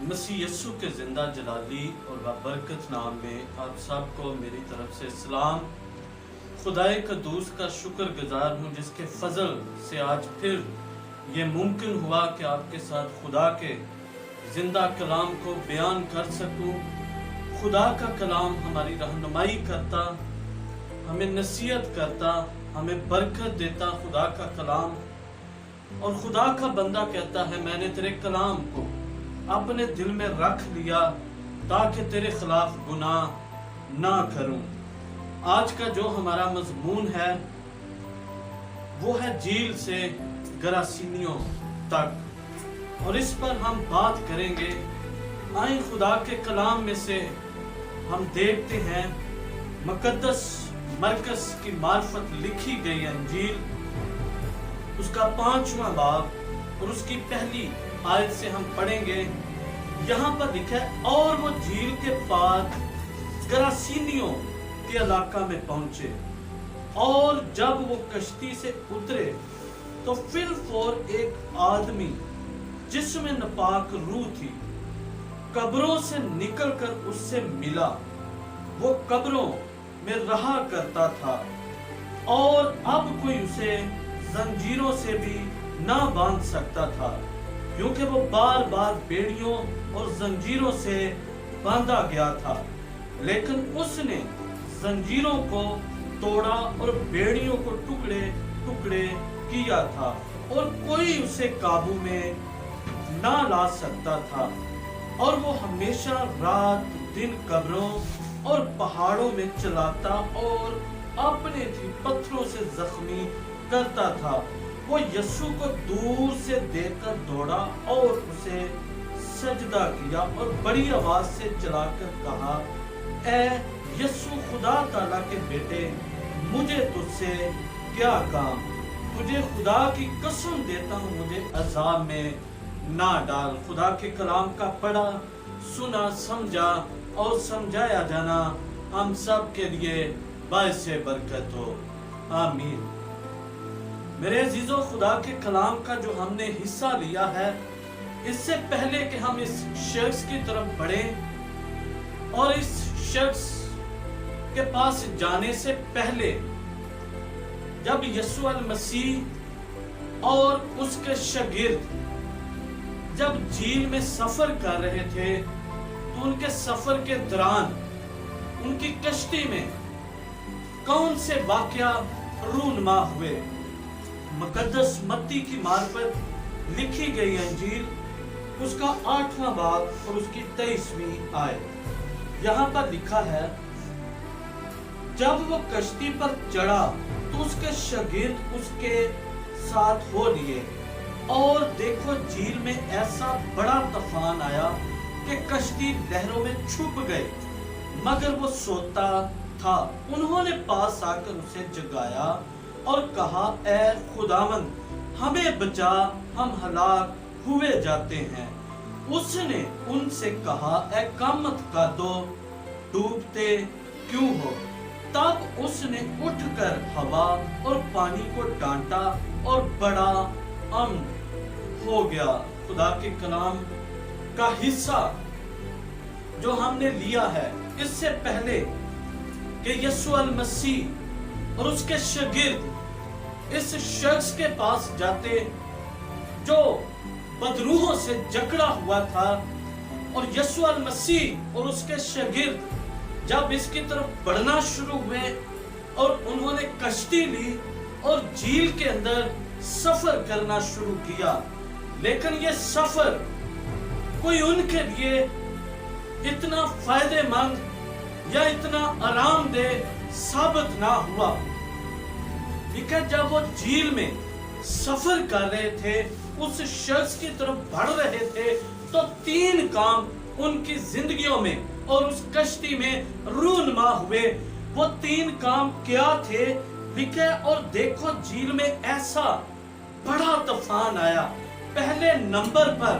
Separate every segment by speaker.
Speaker 1: मसीह यस्सु के ज़िंदा जलाली और बाबरकत नाम में आप सबको मेरी तरफ से सलाम। खुदाए कद्दूस का शुक्रगुजार हूँ जिसके फजल से आज फिर ये मुमकिन हुआ कि आपके साथ खुदा के ज़िंदा कलाम को बयान कर सकूँ। खुदा का कलाम हमारी रहनुमाई करता, हमें नसीहत करता, हमें बरकत देता खुदा का कलाम। और खुदा का बंदा कहता है मैंने तेरे कलाम को अपने दिल में रख लिया ताकि तेरे खिलाफ गुनाह ना करूं। आज का जो हमारा मजमून है वो है झील से गरासीनियों तक, और इस पर हम बात करेंगे। आए खुदा के कलाम में से हम देखते हैं मुकद्दस मरकस की मार्फत लिखी गई अंजील, उसका 5वां बाब और उसकी पहली आयत से हम पढ़ेंगे। यहाँ पर लिखा है, और वो झील के पार गरासीनियों के इलाका में पहुंचे, और जब वो कश्ती से उतरे तो फिर फौर एक आदमी जिसमें नापाक रूह थी कब्रों से निकलकर उससे मिला। वो कब्रों में रहा करता था और अब कोई उसे जंजीरों से भी ना बांध सकता था, क्योंकि वो बार बार बेड़ियों और जंजीरों से बांधा गया था। लेकिन उसने जंजीरों को तोड़ा और बेड़ियों को टुकड़े टुकड़े किया था, और कोई उसे काबू में ना ला सकता था। और वो हमेशा रात दिन कब्रों और पहाड़ों में चलाता और अपने पत्थरों से जख्मी करता था। वो यस्सु को दूर से देखकर दौड़ा और उसे सजदा किया और बड़ी आवाज से चलाकर कहा, ऐ यस्सु खुदा ताला के बेटे, मुझे तुझसे क्या काम? तुझे खुदा की कसम देता हूँ, मुझे अजाब में ना डाल। खुदा के कलाम का पढ़ा, सुना, समझा और समझाया जाना हम सब के लिए बायस बरकत हो। आमीन। मेरे अजीजों, खुदा के कलाम का जो हमने हिस्सा लिया है, इससे पहले कि हम इस शख्स की तरफ बढ़ें और इस शख्स के पास जाने से पहले, जब यस्सु अल मसीह और उसके शागिर्द जब झील में सफर कर रहे थे तो उनके सफर के दौरान उनकी कश्ती में कौन से वाकया रूनुमा हुए? मुकद्दस मत्ती की मार्फत लिखी गई अंजील, उसका 8वां बाब और उसकी 23वीं आयत। यहाँ पर लिखा है, जब वो कश्ती पर चढ़ा तो उसके शागिर्द उसके साथ हो लिए, और देखो झील में ऐसा बड़ा तूफान आया कि कश्ती लहरों में छुप गई, मगर वो सोता था। उन्होंने पास आकर उसे जगाया और कहा, ऐ खुदावंद, हमें बचा, हम हलाक हुए जाते हैं। उसने उनसे कहा, ऐ कम मत कर दो, डूबते क्यों हो? तब उसने उठकर हवा और पानी को डांटा और बड़ा अमन हो गया। खुदा के कलाम का हिस्सा जो हमने लिया है, इससे पहले कि यस्सु अल मसीह और उसके शागिर्द इस शख्स के पास जाते जो बदरूहों से जकड़ा हुआ था, और यस्सु अल मसीह और उसके शागिर्द जब इसकी तरफ बढ़ना शुरू हुए और उन्होंने कश्ती ली और झील के अंदर सफर करना शुरू किया, लेकिन ये सफर कोई उनके लिए इतना फायदेमंद या इतना आरामदेह साबित ना हुआ। लेकिन जब वो झील में सफर कर रहे थे, उस शख्स की तरफ बढ़ रहे थे, तो 3 काम उनकी जिंदगियों में और उस कश्ती में रूनुमा हुए। वो 3 काम क्या थे? लिखे, और देखो झील में ऐसा बड़ा तूफान आया। पहले नंबर पर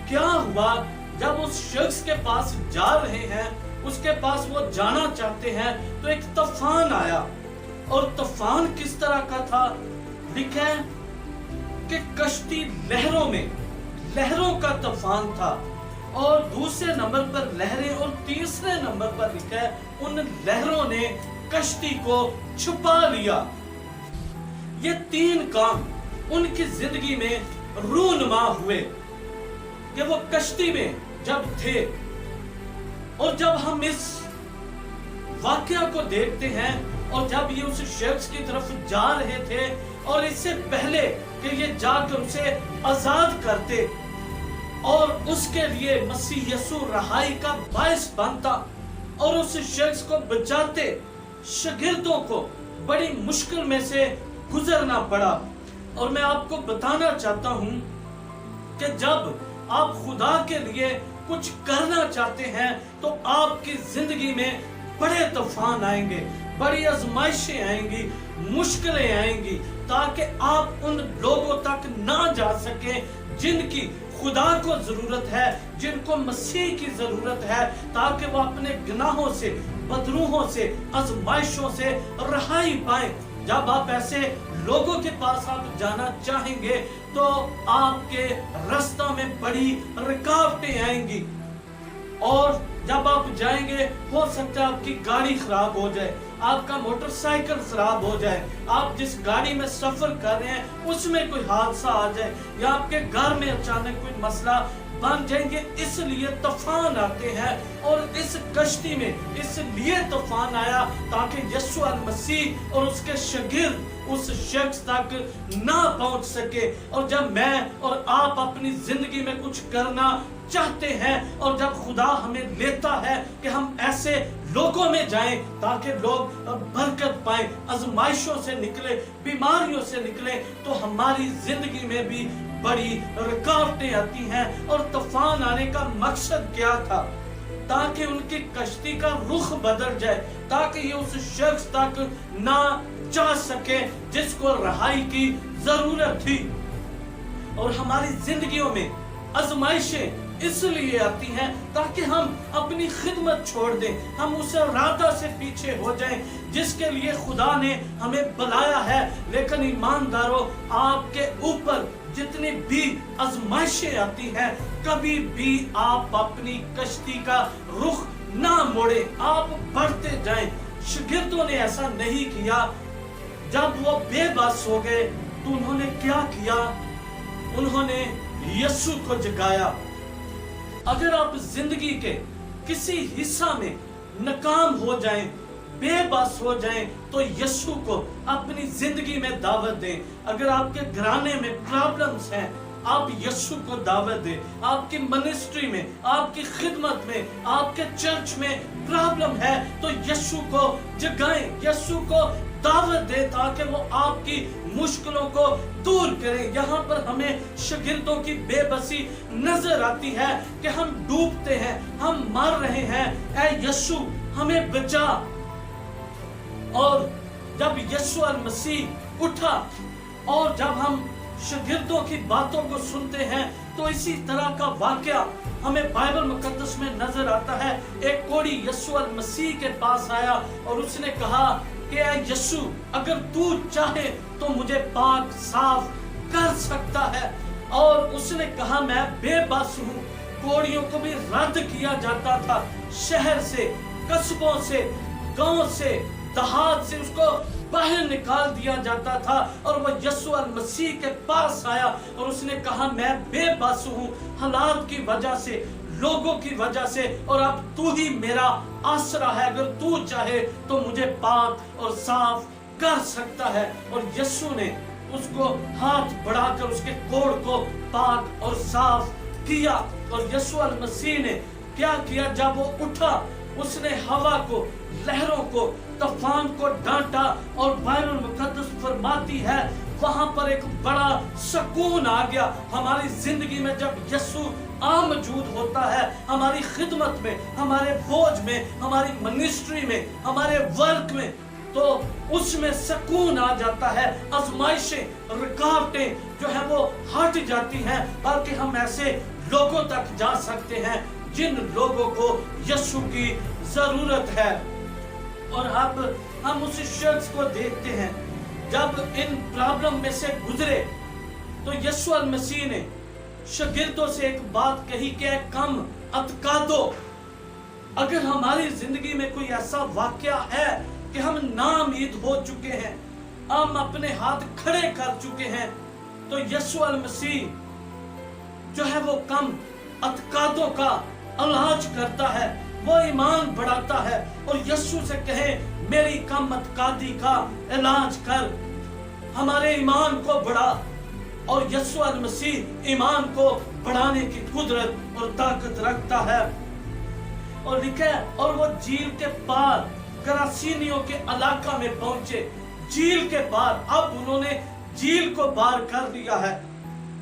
Speaker 1: क्या हुआ? जब उस शख्स के पास जा रहे हैं, उसके पास वो जाना चाहते हैं, तो एक तूफान आया। और तूफान किस तरह का था? लिखा है कि कश्ती लहरों का तूफान था, और दूसरे नंबर पर लहरें, और तीसरे नंबर पर लिखा है उन लहरों ने कश्ती को छुपा लिया। ये तीन काम उनकी जिंदगी में रूनुमा हुए कि वो कश्ती में जब थे। और जब हम इस वाकया को देखते हैं और जब ये उस शख्स की तरफ जा रहे थे और इससे पहले कि ये जाकर उसे आजाद करते और उसके लिए मसीह यीशु रहाई का बायस बनता और उस शख्स को बचाते, शागिर्दों को बड़ी मुश्किल में से गुजरना पड़ा। और मैं आपको बताना चाहता हूं कि जब आप खुदा के लिए कुछ करना चाहते हैं तो आपकी जिंदगी में बड़े तूफान आएंगे, बड़ी आजमाइशें आएंगी, मुश्किलें आएंगी, ताकि आप उन लोगों तक ना जा सके जिनकी खुदा को जरूरत है, जिनको मसीह की जरूरत है, ताकि वो अपने गुनाहों से, बदरूहों से, आजमाइशों से रहाई पाए। जब आप ऐसे लोगों के पास आप जाना चाहेंगे तो आपके रास्ते में बड़ी रुकावटें आएंगी। और जब आप जाएंगे हो सकता है आपकी गाड़ी खराब हो जाए, आपका मोटरसाइकिल खराब हो जाए, आप जिस गाड़ी में सफर कर रहे हैं उसमें कोई हादसा आ जाए, या आपके घर में अचानक कोई मसला बन जाएंगे। इसलिए तूफान आते हैं और इस कश्ती में इसलिए तूफान आया ताकि यीशु मसीह और उसके शागिर्द उस शख्स तक ना पहुंच सके। और जब मैं और आप अपनी जिंदगी में कुछ करना चाहते हैं और जब खुदा हमें लेता है कि हम ऐसे लोगों में जाएं ताकि लोग बरकत पाएं, आजमाइशों से निकले, बीमारियों से निकले, तो हमारी जिंदगी में भी बड़ी रुकावटें आती हैं। और तूफान आने का मकसद क्या था? ताकि उनकी कश्ती का रुख बदल जाए, ताकि ये उस शख्स तक ना जा सके जिसको रहाई की जरूरत थी। और हमारी जिंदगियों में आजमाइशें इसलिए आती हैं ताकि हम अपनी खिदमत छोड़ दें, हम उस इरादा से पीछे हो जाएं जिसके लिए खुदा ने हमें बुलाया है। लेकिन ईमानदारों, आपके ऊपर जितनी भी आजमाइशें आती हैं, कभी भी आप अपनी कश्ती का रुख ना मोड़े, आप बढ़ते जाएं। शागिर्दों ने ऐसा नहीं किया। जब वो बेबस हो गए तो उन्होंने क्या किया? उन्होंने यीशु को जगाया। अगर आप जिंदगी के किसी हिस्सा में नाकाम हो जाएं, बेबस हो जाएं, तो यीशु को अपनी जिंदगी में दावत दें। अगर आपके घराने में प्रॉब्लम्स हैं, आप यीशु को दावत दें। आपकी मिनिस्ट्री में, आपकी खिदमत में, आपके चर्च में प्रॉब्लम है तो यीशु को जगाएं, यीशु को दावत दे ताकि वो आपकी मुश्किलों को दूर करे। यहाँ पर हमें शागिर्दों की बेबसी नजर आती है कि हम डूबते हैं, हम मर रहे हैं, ऐ यीशु हमें बचा। और जब यीशु मसीह उठा और जब हम शागिर्दों की बातों को सुनते हैं तो इसी तरह का वाकया हमें बाइबल मुकद्दस में नजर आता है। एक कोढ़ी यीशु मसीह के पास आया और उसने कहा कि यीशु, अगर तू चाहे तो मुझे पाक साफ कर सकता है। और उसने कहा, मैं बेबस हूँ। कोढ़ियों को भी रद्द किया जाता था, शहर से, कस्बों से, गांव से, देहात से उसको बाहर निकाल दिया जाता था। और वो यीशु मसीह के पास आया और उसने कहा, मैं बेबस हूँ हालात की वजह से, लोगों की वजह से, और अब तू ही मेरा आसरा है। अगर तू चाहे तो मुझे पाक और साफ कर सकता है। और यीशु ने उसको हाथ बढ़ाकर उसके कोढ़ को पाक और साफ किया। और यीशु मसीह ने क्या किया? जब वो उठा, उसने हवा को, लहरों को, तूफान को डांटा। और बाइबल मुकद्दस फरमाती है वहां पर एक बड़ा सुकून आ गया। हमारी जिंदगी में जब यीशु मौजूद होता है, हमारी खिदमत में, हमारे बोझ में, हमारी मिनिस्ट्री में, हमारे वर्क में, तो उसमें सुकून आ जाता है। आजमाइशें, रुकावटें जो है वो हट जाती हैं, बल्कि हम ऐसे लोगों तक जा सकते हैं जिन लोगों को यीशु की जरूरत है। और अब हम उस शख्स को देखते हैं, जब इन प्रॉब्लम में से गुजरे तो यीशु मसीह ने शागिर्दों से एक बात कही कि कम अतकादो, अगर हमारी जिंदगी में कोई ऐसा वाकया है कि हम नाउम्मीद हो चुके हैं, हम अपने हाथ खड़े कर चुके हैं, तो यीशु अल मसीह जो है वो कम अतकादों का इलाज करता है, वो ईमान बढ़ाता है। और यीशु से कहे मेरी कम अतकादी का इलाज कर, हमारे ईमान को बढ़ा। और यीशु अल मसीह ईमान को बढ़ाने की कुदरत और ताकत रखता है। और लिखा है और वो झील के पार गरासीनियों के इलाका में पहुंचे। झील के पार, अब उन्होंने झील को पार कर दिया है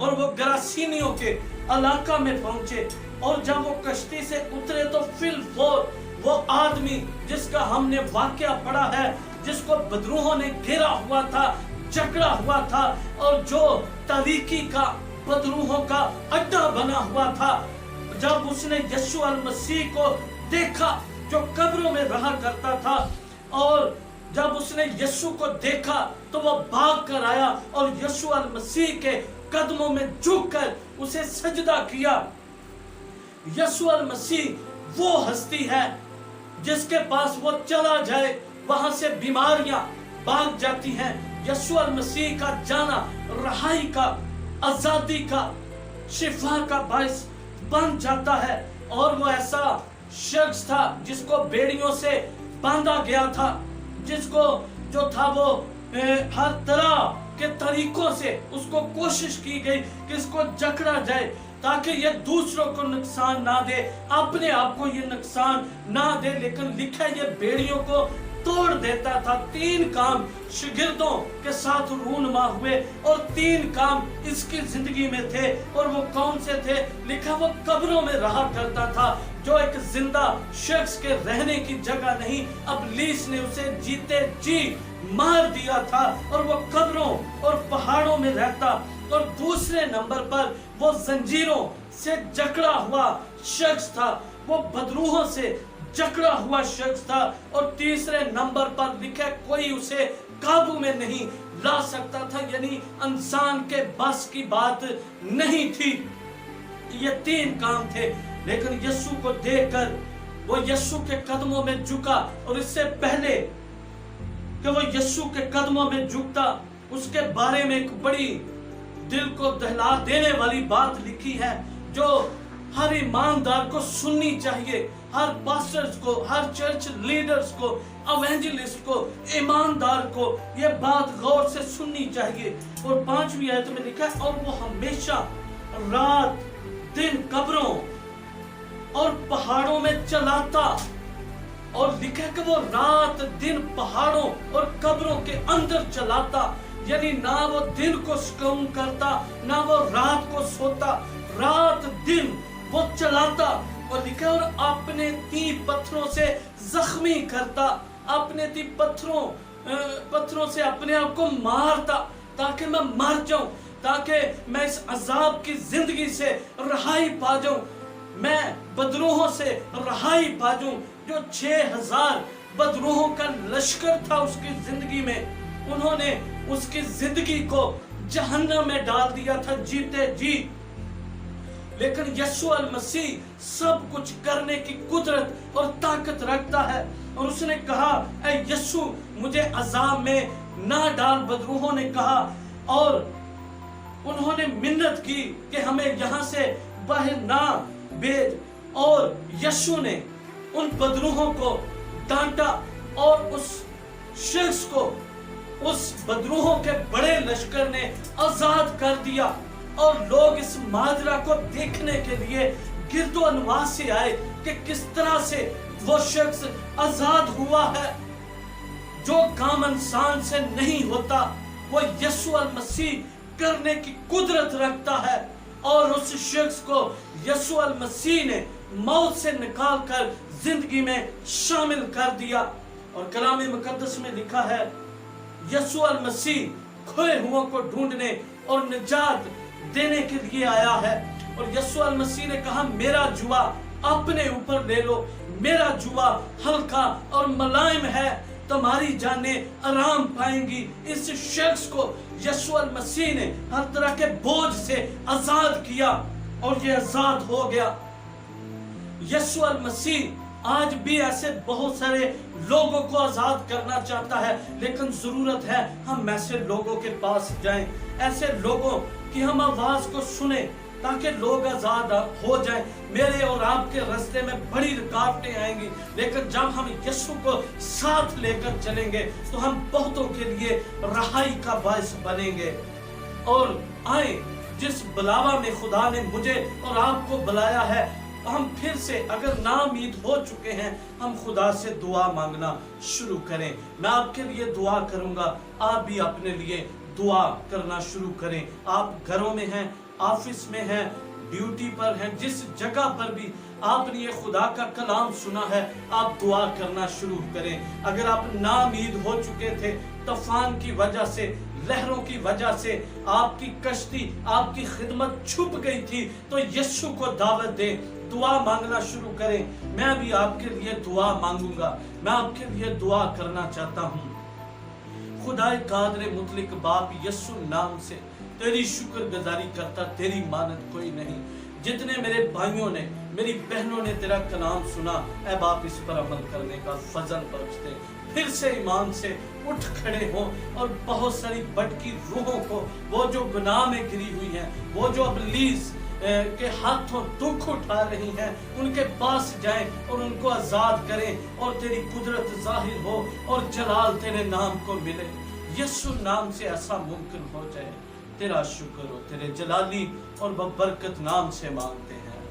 Speaker 1: और वो गरासीनियों के इलाका में पहुंचे। और जब वो कश्ती से उतरे तो फिलफोर वो आदमी जिसका हमने वाकया पढ़ा है, जिसको बदरूहों ने घेरा हुआ था, जकड़ा हुआ था, और जो तारीकी का बदरूहों का अड्डा बना हुआ था, जब उसने यीशु अल मसीह को देखा जो कब्रों में रहा करता था, और जब उसने यीशु को देखा तो वो भाग कर आया और यीशु अल मसीह के कदमों में झुककर उसे सजदा किया। यीशु अल मसीह वो हस्ती है जिसके पास वो चला जाए वहां से बीमारियां भाग जाती हैं। यीशु अल मसीह का जाना रहाई का, आजादी का, शिफा का बाइस बन जाता है। और वो ऐसा शख्स था जिसको बेड़ियों से बांधा गया था, जिसको जो था वो हर तरह के तरीकों से उसको कोशिश की गई कि इसको जकड़ा जाए ताकि ये दूसरों को नुकसान ना दे, अपने आप को ये नुकसान ना दे। लेकिन लिखा है ये बेड़ियों को तोड़ देता था। 3 काम शागिर्दों के साथ रूनुमा हुए और 3 काम इसकी जिंदगी में थे। और वो कौन से थे? लिखा वो कब्रों में रहा करता था, जो एक जिंदा शख्स के रहने की जगह नहीं, इब्लीस ने उसे जीते जी मार दिया था और वो कब्रों और पहाड़ों में रहता। और दूसरे नंबर पर वो जंजीरों से जकड़ा हुआ शख्स था, वो बदरूहों से जकड़ा हुआ शख्स था। और तीसरे नंबर पर लिखा कोई उसे काबू में नहीं ला सकता था, यानी इंसान के बस की बात नहीं थी। ये 3 काम थे। लेकिन यीशु को देखकर वो यीशु के कदमों में झुका। और इससे पहले कि वो यीशु के कदमों में झुकता, उसके बारे में एक बड़ी दिल को दहला देने वाली बात लिखी है, जो हर ईमानदार को सुननी चाहिए, हर पास्टर्स को, हर चर्च लीडर्स को, एवेंजलिस्ट को, ईमानदार को ये बात गौर से सुननी चाहिए। और 5वीं आयत में लिखा है और वो हमेशा रात दिन कब्रों और पहाड़ों में चलाता। और लिखा कि वो रात दिन पहाड़ों और कब्रों के अंदर चलाता, यानी ना वो दिन को सुकून करता, ना वो रात को सोता, रात दिन वो चलाता। और लिखा और अपने 3 पत्थरों से जख्मी करता, अपने 3 पत्थरों से अपने आप को मारता ताकि मैं मर जाऊं, ताकि मैं इस अजाब की जिंदगी से रहाई पा जाऊं, मैं बदरूहों से रहाई पा जाऊं। जो 6000 बदरूहों का लश्कर था उसकी जिंदगी में, उन्होंने उसकी जिंदगी को जहन्नम में डाल दिया था जीते जी। लेकिन यीशु अल मसीह सब कुछ करने की कुदरत और ताकत रखता है। और उसने कहा ऐ यीशु मुझे अजाब में ना डाल, बदरूहों ने कहा। और उन्होंने मिन्नत की कि हमें यहाँ से बाहर ना भेज। और यीशु ने उन बदरूहों को डांटा और उस शख्स को उस बदरूहों के बड़े लश्कर ने आजाद कर दिया। और लोग इस माजरा को देखने के लिए गिरदोनवास से आए कि किस तरह से वो शख्स आजाद हुआ है। जो काम इंसान से नहीं होता वो यीशु अल मसीह करने की कुदरत रखता है। और उस शख्स को यीशु अल मसीह ने मौत से निकालकर जिंदगी में शामिल कर दिया। और कलाम मुकद्दस में लिखा है यीशु अल मसीह खोए हुओं को ढूंढने और निजात देने के लिए आया है। और यीशु अल मसीह ने कहा मेरा जुआ अपने ऊपर ले लो, मेरा जुआ हल्का और मुलायम है, तुम्हारी जानें आराम पाएंगी। इस शख्स को यीशु अल मसीह ने हर तरह के बोझ से आजाद किया। और ये आजाद हो गया। यीशु अल मसीह आज भी ऐसे बहुत सारे लोगों को आजाद करना चाहता है, लेकिन जरूरत है हम ऐसे लोगों के पास जाएं, ऐसे लोगों की हम आवाज को सुने ताकि लोग आजाद हो जाएं। मेरे और आपके रास्ते में बड़ी रुकावटें आएंगी, लेकिन जब हम यीशु को साथ लेकर चलेंगे तो हम बहुतों के लिए रहाई का बायस बनेंगे। और आए, जिस बुलावा में खुदा ने मुझे और आपको बुलाया है, हम फिर से अगर नाउम्मीद हो चुके हैं, हम खुदा से दुआ मांगना शुरू करें। मैं आपके लिए दुआ करूंगा, आप भी अपने लिए दुआ करना शुरू करें। आप घरों में हैं, ऑफिस में हैं, ड्यूटी पर हैं, जिस जगह पर भी आपने ये खुदा का कलाम सुना है, आप दुआ करना शुरू करें। अगर आप नाउम्मीद हो चुके थे, तूफान की वजह से, लहरों की वजह से आपकी कश्ती, आपकी खिदमत छुप गई थी, तो यीशु को दावत दें, दुआ मांगना शुरू करें। मैं भी आपके लिए दुआ मांगूंगा, मैं आपके लिए दुआ करना चाहता हूँ। खुदाए कादर मुतलिक बाप, यीशु नाम से तेरी शुक्रगुजारी करता, तेरी मानत कोई नहीं। जितने मेरे भाइयों ने, मेरी बहनों ने तेरा कलाम सुना, ऐ बाप इस पर अमल करने का फजल बख्श दे। फिर से ईमान से उठ खड़े हो और बहुत सारी भटकी रूहों को, वो जो गुनाह में गिरी हुई हैं, वो जो इब्लीस के हाथों दुख उठा रही हैं, उनके पास जाएं और उनको आजाद करें, और तेरी कुदरत जाहिर हो और जलाल तेरे नाम को मिले। यीशु नाम से ऐसा मुमकिन हो जाए। तेरा शुक्र हो, तेरे जलाली और बरकत नाम से मांगते हैं।